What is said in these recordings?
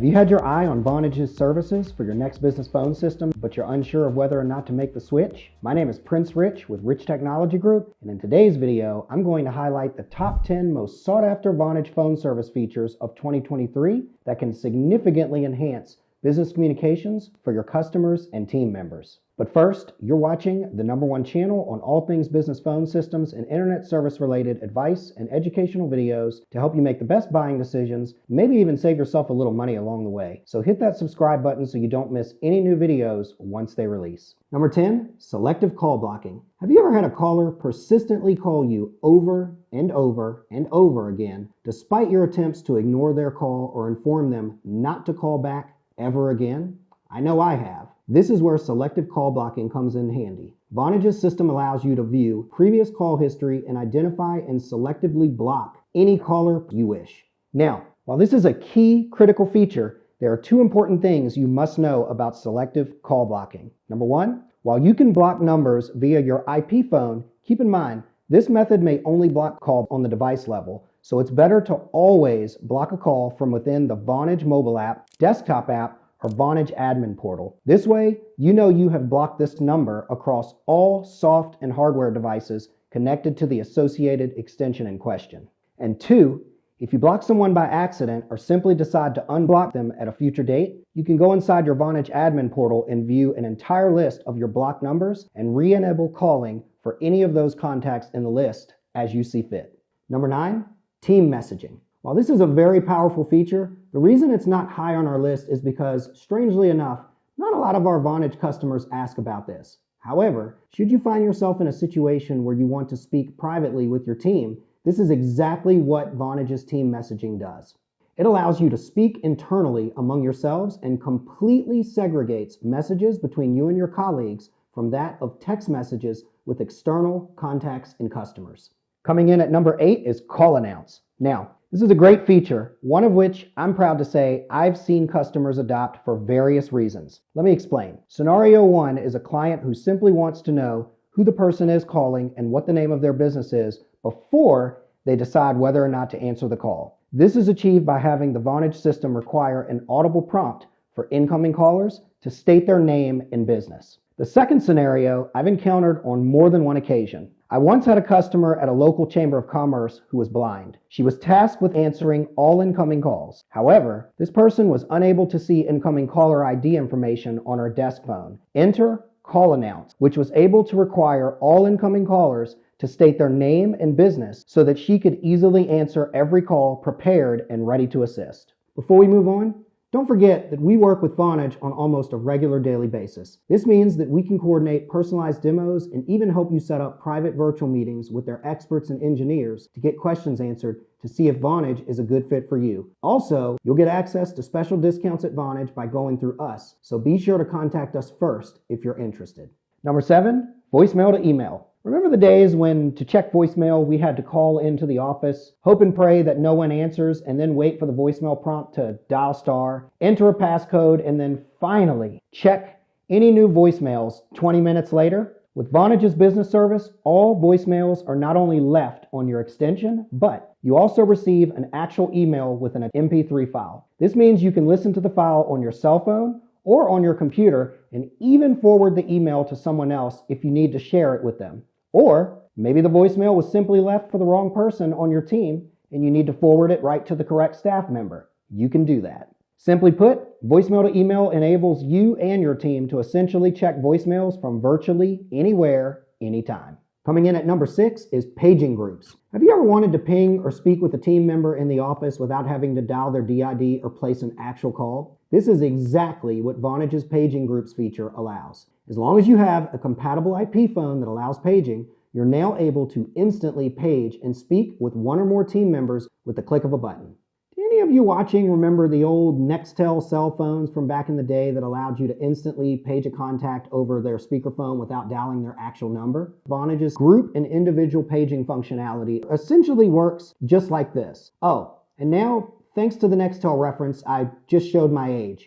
Have you had your eye on Vonage's services for your next business phone system, but you're unsure of whether or not to make the switch? My name is Prince Rich with Rich Technology Group, and in today's video, I'm going to highlight the top 10 most sought-after Vonage phone service features of 2023 that can significantly enhance business communications for your customers and team members. But first, you're watching the #1 channel on all things business phone systems and internet service related advice and educational videos to help you make the best buying decisions, maybe even save yourself a little money along the way. So hit that subscribe button so you don't miss any new videos once they release. Number 10, selective call blocking. Have you ever had a caller persistently call you over and over and over again, despite your attempts to ignore their call or inform them not to call back ever again? I know I have. This is where selective call blocking comes in handy. Vonage's system allows you to view previous call history and identify and selectively block any caller you wish. Now, while this is a key critical feature, there are two important things you must know about selective call blocking. Number one, while you can block numbers via your IP phone, keep in mind, this method may only block call on the device level, so it's better to always block a call from within the Vonage Mobile App, Desktop App, or Vonage admin portal. This way, you know you have blocked this number across all soft and hardware devices connected to the associated extension in question. And two, if you block someone by accident or simply decide to unblock them at a future date, you can go inside your Vonage admin portal and view an entire list of your blocked numbers and re-enable calling for any of those contacts in the list as you see fit. Number 9, team messaging. While this is a very powerful feature, the reason it's not high on our list is because, strangely enough, not a lot of our Vonage customers ask about this. However, should you find yourself in a situation where you want to speak privately with your team, this is exactly what Vonage's team messaging does. It allows you to speak internally among yourselves and completely segregates messages between you and your colleagues from that of text messages with external contacts and customers. Coming in at number 8 is Call Announce. Now, this is a great feature, one of which I'm proud to say I've seen customers adopt for various reasons. Let me explain. Scenario 1 is a client who simply wants to know who the person is calling and what the name of their business is before they decide whether or not to answer the call. This is achieved by having the Vonage system require an audible prompt for incoming callers to state their name and business. The second scenario I've encountered on more than one occasion. I once had a customer at a local chamber of commerce who was blind. She was tasked with answering all incoming calls. However, this person was unable to see incoming caller ID information on her desk phone. Enter Call Announce, which was able to require all incoming callers to state their name and business so that she could easily answer every call prepared and ready to assist. Before we move on, don't forget that we work with Vonage on almost a regular daily basis. This means that we can coordinate personalized demos and even help you set up private virtual meetings with their experts and engineers to get questions answered to see if Vonage is a good fit for you. Also, you'll get access to special discounts at Vonage by going through us, so be sure to contact us first if you're interested. Number 7, voicemail to email. Remember the days when, to check voicemail, we had to call into the office, hope and pray that no one answers, and then wait for the voicemail prompt to dial star, enter a passcode, and then finally check any new voicemails 20 minutes later? With Vonage's business service, all voicemails are not only left on your extension, but you also receive an actual email with an MP3 file. This means you can listen to the file on your cell phone or on your computer and even forward the email to someone else if you need to share it with them. Or maybe the voicemail was simply left for the wrong person on your team and you need to forward it right to the correct staff member. You can do that. Simply put, voicemail to email enables you and your team to essentially check voicemails from virtually anywhere, anytime. Coming in at number 6 is paging groups. Have you ever wanted to ping or speak with a team member in the office without having to dial their DID or place an actual call? This is exactly what Vonage's paging groups feature allows. As long as you have a compatible IP phone that allows paging, you're now able to instantly page and speak with one or more team members with the click of a button. Do any of you watching remember the old Nextel cell phones from back in the day that allowed you to instantly page a contact over their speakerphone without dialing their actual number? Vonage's group and individual paging functionality essentially works just like this. Oh, and now, thanks to the Nextel reference, I just showed my age.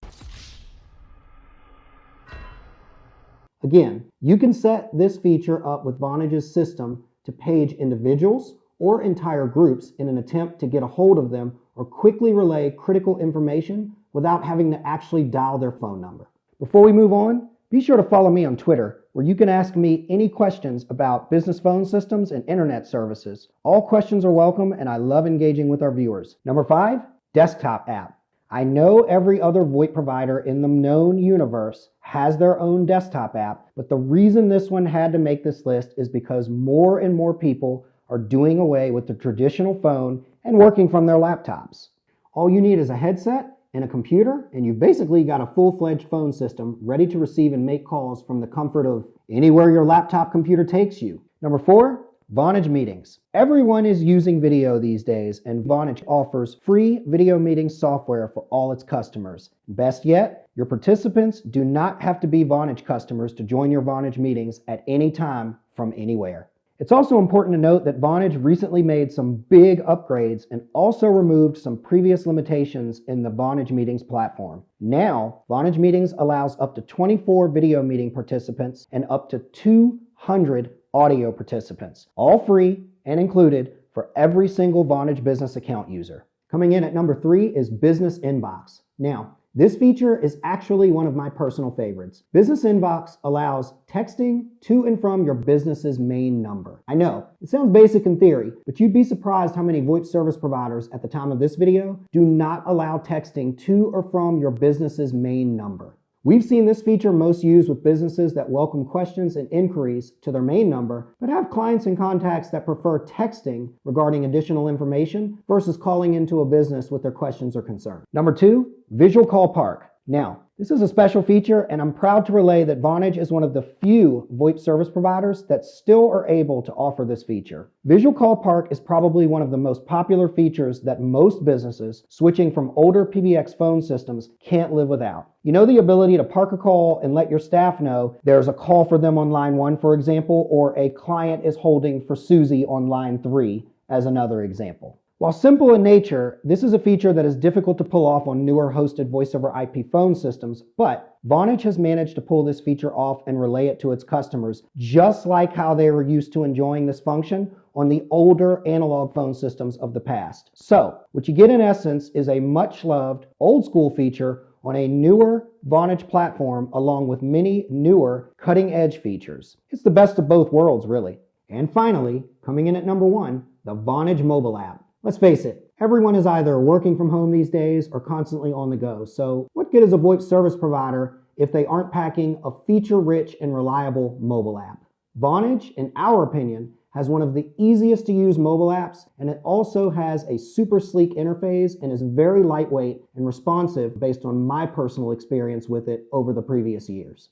Again, you can set this feature up with Vonage's system to page individuals or entire groups in an attempt to get a hold of them or quickly relay critical information without having to actually dial their phone number. Before we move on, be sure to follow me on Twitter, where you can ask me any questions about business phone systems and internet services. All questions are welcome, and I love engaging with our viewers. Number 5, Desktop App. I know every other VoIP provider in the known universe has their own desktop app, but the reason this one had to make this list is because more and more people are doing away with the traditional phone and working from their laptops. All you need is a headset and a computer, and you've basically got a full-fledged phone system ready to receive and make calls from the comfort of anywhere your laptop computer takes you. Number 4, Vonage Meetings. Everyone is using video these days, and Vonage offers free video meeting software for all its customers. Best yet, your participants do not have to be Vonage customers to join your Vonage meetings at any time from anywhere. It's also important to note that Vonage recently made some big upgrades and also removed some previous limitations in the Vonage Meetings platform. Now, Vonage Meetings allows up to 24 video meeting participants and up to 200 audio participants, all free and included for every single Vonage business account user. Coming in at number 3 is Business Inbox. Now, this feature is actually one of my personal favorites. Business Inbox allows texting to and from your business's main number. I know, it sounds basic in theory, but you'd be surprised how many VoIP service providers at the time of this video do not allow texting to or from your business's main number. We've seen this feature most used with businesses that welcome questions and inquiries to their main number, but have clients and contacts that prefer texting regarding additional information versus calling into a business with their questions or concerns. Number 2, Visual Call Park. Now, this is a special feature, and I'm proud to relay that Vonage is one of the few VoIP service providers that still are able to offer this feature. Visual Call Park is probably one of the most popular features that most businesses switching from older PBX phone systems can't live without. You know, the ability to park a call and let your staff know there's a call for them on line 1, for example, or a client is holding for Susie on line 3 as another example. While simple in nature, this is a feature that is difficult to pull off on newer hosted voice-over IP phone systems, but Vonage has managed to pull this feature off and relay it to its customers, just like how they were used to enjoying this function on the older analog phone systems of the past. So, what you get in essence is a much-loved, old-school feature on a newer Vonage platform along with many newer, cutting-edge features. It's the best of both worlds, really. And finally, coming in at number 1, the Vonage Mobile App. Let's face it, everyone is either working from home these days or constantly on the go. So what good is a VoIP service provider if they aren't packing a feature-rich and reliable mobile app? Vonage, in our opinion, has one of the easiest to use mobile apps, and it also has a super sleek interface and is very lightweight and responsive based on my personal experience with it over the previous years.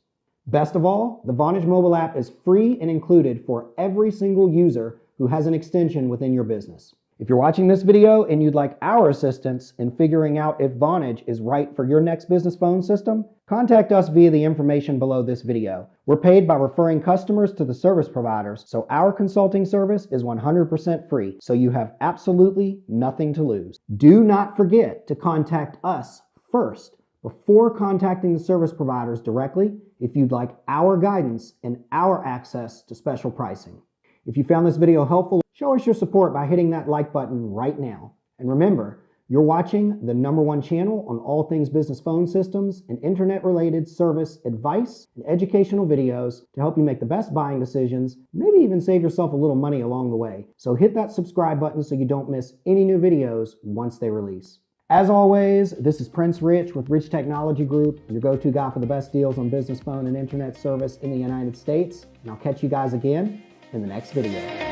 Best of all, the Vonage Mobile App is free and included for every single user who has an extension within your business. If you're watching this video and you'd like our assistance in figuring out if Vonage is right for your next business phone system, contact us via the information below this video. We're paid by referring customers to the service providers, so our consulting service is 100% free, so you have absolutely nothing to lose. Do not forget to contact us first before contacting the service providers directly if you'd like our guidance and our access to special pricing. If you found this video helpful, show us your support by hitting that like button right now. And remember, you're watching the #1 channel on all things business phone systems and internet-related service advice and educational videos to help you make the best buying decisions, maybe even save yourself a little money along the way. So hit that subscribe button so you don't miss any new videos once they release. As always, this is Prince Rich with Rich Technology Group, your go-to guy for the best deals on business phone and internet service in the United States. And I'll catch you guys again in the next video.